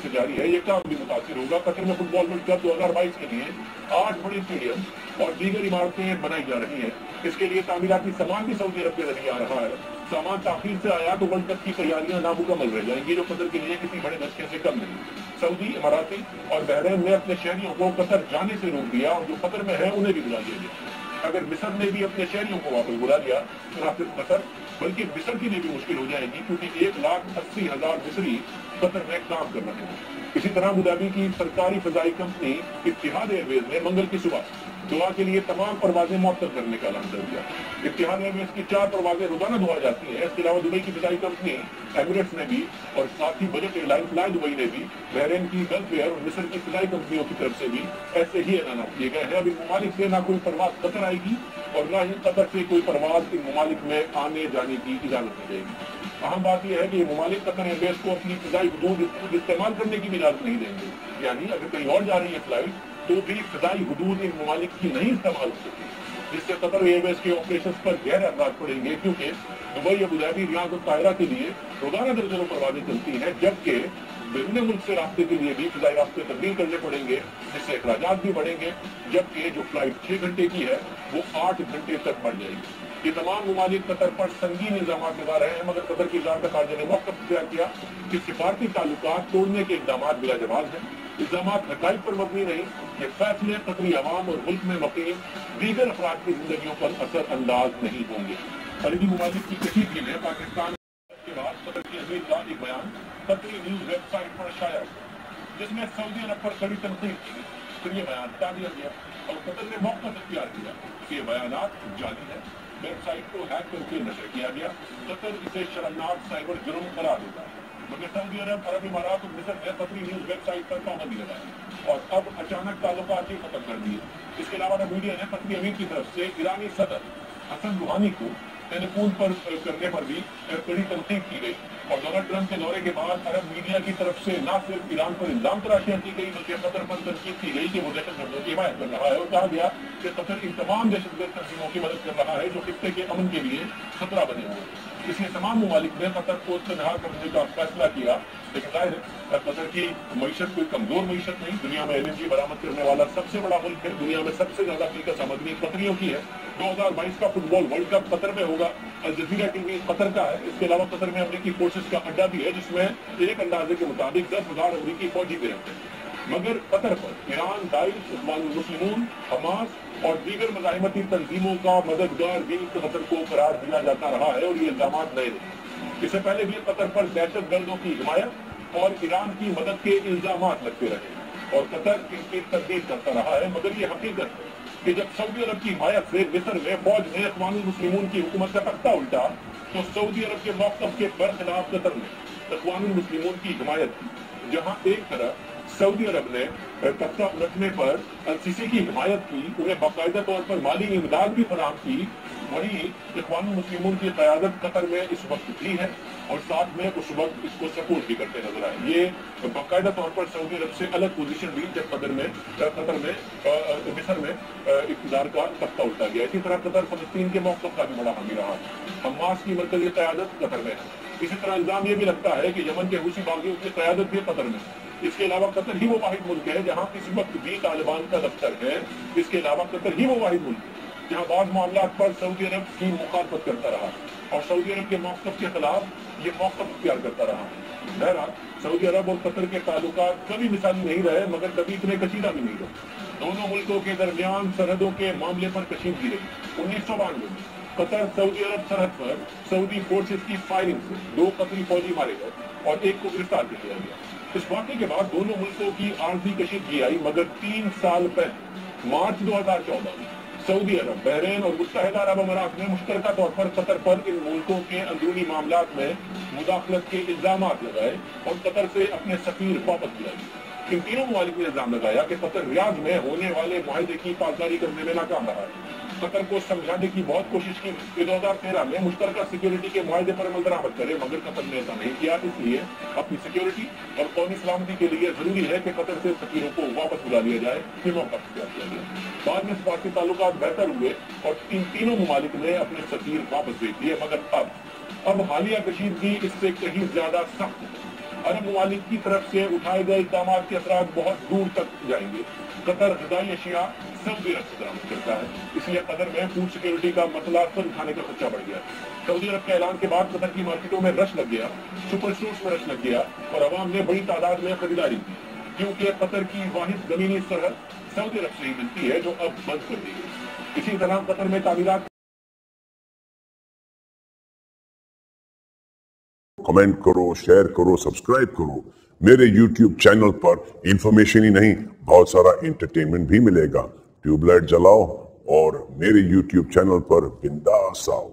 से जारी है। ये काम भी मुतासिर होगा। कतर में फुटबॉल वर्ल्ड कप 2022 के लिए 8 बड़े स्टेडियम और दीगर इमारतें बनाई जा रही हैं। इसके लिए तामीराती सामान भी सऊदी अरब के जरिए आ रहा है। सामान ताखीर से आया तो वर्ल्ड कप की तैयारियां नामुकम्मल रह जाएंगी, जो कतर के लिए किसी बड़े धक्के से कम नहीं। सऊदी, इमाराती और बहरीन ने अपने शहरियों को कतर जाने से रोक दिया और जो कतर में है उन्हें भी बुला लिया गया। अगर मिस्र ने भी अपने शहरियों को वापस बुला लिया तो ना सिर्फ कतर बल्कि मिस्र के लिए भी मुश्किल हो जाएगी, क्योंकि 1,80,000 मिस्री कतर में काम कर रहे हैं। इसी तरह अबू धाबी की सरकारी फजाई कंपनी इत्तिहाद एयरवेज ने मंगल की सुबह दुआ के लिए तमाम परवाजें मुअत्तल करने का ऐलान कर दिया। इत्तिहाद एयरवेज की 4 परवाजें रोजाना दुआ जाती हैं। इसके अलावा दुबई की फजाई कंपनी एमिरेट्स ने भी और साथ ही बजट एयरलाइन फ्लाई दुबई ने भी बहरीन की गल्फ एयर और मिस्र की फजाई कंपनियों की तरफ से भी ऐसे ही ऐलान किए गए हैं। अब इन ममालिक से ना कोई परवाज कतर आएगी और ना ही कतर से कोई परवाज इन ममालिक में आने जाने की इजाजत दी जाएगी। अहम बात यह है कि ममालिक कतर एयरवेज को अपनी फिजाई हदूद इस्तेमाल करने की भी इजाजत नहीं देंगे। यानी अगर कहीं और जा रही है फ्लाइट तो भी फिजाई हदूद इन ममालिक की नहीं इस्तेमाल हो सकती, जिससे कतर एयरवेज के ऑपरेशन पर गहरे असर पड़ेंगे, क्योंकि दुबई, अबू धाबी, रियाद और काहिरा के लिए रोजाना दर्जनों परवाजें चलती हैं, जबकि विभिन्न मुल्क से रास्ते के लिए भी फिजाई रास्ते तब्दील करने पड़ेंगे, जिससे अखराजात भी बढ़ेंगे, जबकि जो फ्लाइट 6 घंटे की है वो 8 घंटे तक बढ़ जाएगी। ये तमाम ममालिक कतर पर संगीन इल्जाम लगा रहे हैं, मगर कतर की वजारत खारजा ने मौक़िफ़ इख्तियार किया कि सिफारती ताल्लुकात तोड़ने के इक़दाम बिला जवाब हैं। इल्जाम हक़ाइक़ पर मबनी नहीं, ये फैसले कतरी अवाम और मुल्क में मुक़ीम दीगर अफराद की जिंदगियों पर असर अंदाज नहीं होंगे। खलीजी ममालिक की कशीदगी में पाकिस्तान के बाद कतर की अमीर का एक बयान कतरी न्यूज़ वेबसाइट पर शाया हुआ, जिसमें सऊदी अरब पर कड़ी तनकीद की। फिर ये बयान हटा दिया गया और कतर ने मौक़िफ़ इख्तियार किया कि ये बयानात जाली है। वेबसाइट को हैक करके नशर किया गया। कतर इसे शर्मनाक साइबर जुर्म करार देता है, मगर सऊदी अरब, अरब इमारात और मिस्र ने कतरी न्यूज़ वेबसाइट पर पाबंदी लगाई और अब अचानक ताल्लुकात ही खत्म कर दिए। इसके अलावा मीडिया ने कतरी अमीर की तरफ से ईरानी सदर हसन रूहानी को टेलीफोन पर करने पर भी कड़ी तनकीद की गई और डोनाल्ड ट्रंप के दौरे के बाद अरब मीडिया की तरफ से न सिर्फ ईरान पर इल्जाम तराशियां की गई, बल्कि कतर पर तनकीद की गई कि वो दहशतगर्दों की हिमायत कर रहा है और कहा गया कि कतर इन तमाम दहशतगर्द तंजीमों की मदद कर रहा है जो खित्ते के अमन के लिए खतरा बने हुए हैं। इसलिए तमाम ममालिक ने कतर को तनहा करने का फैसला किया, लेकिन जाहिर है कतर की मईशत कोई कमजोर मईशत नहीं। दुनिया में LNG बरामद करने वाला सबसे बड़ा मुल्क है। दुनिया में सबसे ज्यादा फीका सामग्री कतरियों की है। 2022 का फुटबॉल वर्ल्ड कप कतर में होगा। अल जज़ीरा टीवी कतर का है। इसके अलावा कतर में अमरीकी फोर्सेस का अड्डा भी है, जिसमें एक अंदाजे के मुताबिक 10,000 अमरीकी फौजी भी रहते हैं। मगर कतर पर ईरान, दाइश, इस्लामुल मुस्लिमून, हमास और दीगर मज़ाहिमती तंजीमों का मददगार भी कतर को करार दिया जाता रहा है और ये इल्जाम नए नहीं। इससे पहले भी कतर पर दहशत गर्दों की हिमायत और ईरान की मदद के इल्जाम लगते रहे और कतर इनकी तस्दीक करता रहा है। मगर ये हकीकत है कि जब सऊदी अरब की हिमायत से मिस्र में फौज ने इख्वानुल मुस्लिमून की हुकूमत का तख्ता उल्टा, तो सऊदी अरब के मौक़िफ़ के बरखिलाफ कतर ने इख्वानुल मुस्लिमून की हिमायत की। जहाँ एक तरफ सऊदी अरब ने तख्ता उलटने पर अल-सीसी की हिमायत की, उन्हें बाकायदा तौर पर माली इमदाद भी फराहम की, वहीं इख्वानुल मुस्लिमून की क़यादत कतर में इस वक्त भी है और साथ में उस वक्त इसको सपोर्ट भी करते नजर आए। ये बाकायदा तौर पर सऊदी अरब से अलग पोजीशन ली जब कतर में मिस्र में इक़्तिदार का तख्ता उल्टा गया। इसी तरह कतर फ़लस्तीन के मौक़िफ़ का भी बड़ा हामी रहा। हमास की मरकज़ी क़यादत कतर में है। इसी तरह इल्जाम ये भी लगता है कि यमन के हूसी बागियों की क़यादत भी कतर में है। इसके अलावा कतर ही वो वाहिद मुल्क है जहाँ इस वक्त भी तालिबान का दफ्तर है। इसके अलावा कतर ही वो वाहिद मुल्क है जहाँ बाज़ मामलात पर सऊदी अरब की मुखालफत करता रहा और सऊदी अरब के मौक़िफ़ के खिलाफ ये मौक़िफ़ इख्तियार करता रहा। बहरहाल सऊदी अरब और कतर के ताल्लुकात कभी मिसाली नहीं रहे, मगर कभी इतने कशीदा भी नहीं रहे। दोनों मुल्कों के दरमियान सरहदों के मामले पर कशीदगी रही। 1992 में कतर सऊदी अरब सरहद पर सऊदी फोर्सेस की फायरिंग से 2 कतरी फौजी मारे गए और एक को गिरफ्तार कर लिया गया। इस वाक़े के बाद दोनों मुल्कों की आर्जी कशीदगी आई, मगर 3 साल पहले मार्च 2014 में सऊदी अरब, बहरीन और मुत्तहिदा अरब अमारात ने मुश्तरका तौर पर कतर पर इन मुल्कों के अंदरूनी मामलात में मुदाखलत के इल्जाम लगाए और कतर से अपने सफीर वापस बुला लिए। इन तीनों ममालिक ने इल्जाम लगाया कि कतर रियाद में होने वाले मुआहदे की पासदारी करने में नाकाम रहा है। कतर को समझाने की बहुत कोशिश की कि 2013 में मुश्तरका सिक्योरिटी के मुआहदे पर अमल दरामद करे, मगर कतर ने ऐसा नहीं किया। इसलिए अपनी सिक्योरिटी और कौमी सलामती के लिए जरूरी है कि कतर से सफीरों को वापस बुला लिया जाए। ये मौका इख्तियार किया गया। बाद में सिफारती ताल्लुकात बेहतर हुए और तीनों ममालिक ने अपने सफीर वापस भेज दिए, मगर अब हालिया कशीदगी इससे कहीं ज्यादा सख्त है। अरब ममालिक की तरफ से उठाए गए इक़दाम के असरात बहुत दूर तक जाएंगे। कतर ग़िज़ाई अशिया सऊदी अरब से बरामद करता है, इसलिए कतर में फूड सिक्योरिटी का मसला सर उठाने का खर्चा बढ़ गया। सऊदी अरब के ऐलान के बाद कतर की मार्केटों में रश लग गया, सुपर स्टोर्स में रश लग गया और अवाम ने बड़ी तादाद में खरीदारी की, क्योंकि कतर की वाहिद ज़मीनी सरहद सऊदी अरब से ही मिलती है, जो अब बंद कर दी गई। इसी तरह कतर में तामीरात। कमेंट करो, शेयर करो, सब्सक्राइब करो। मेरे YouTube चैनल पर इंफॉर्मेशन ही नहीं, बहुत सारा एंटरटेनमेंट भी मिलेगा। ट्यूबलाइट जलाओ और मेरे YouTube चैनल पर बिंदास आओ।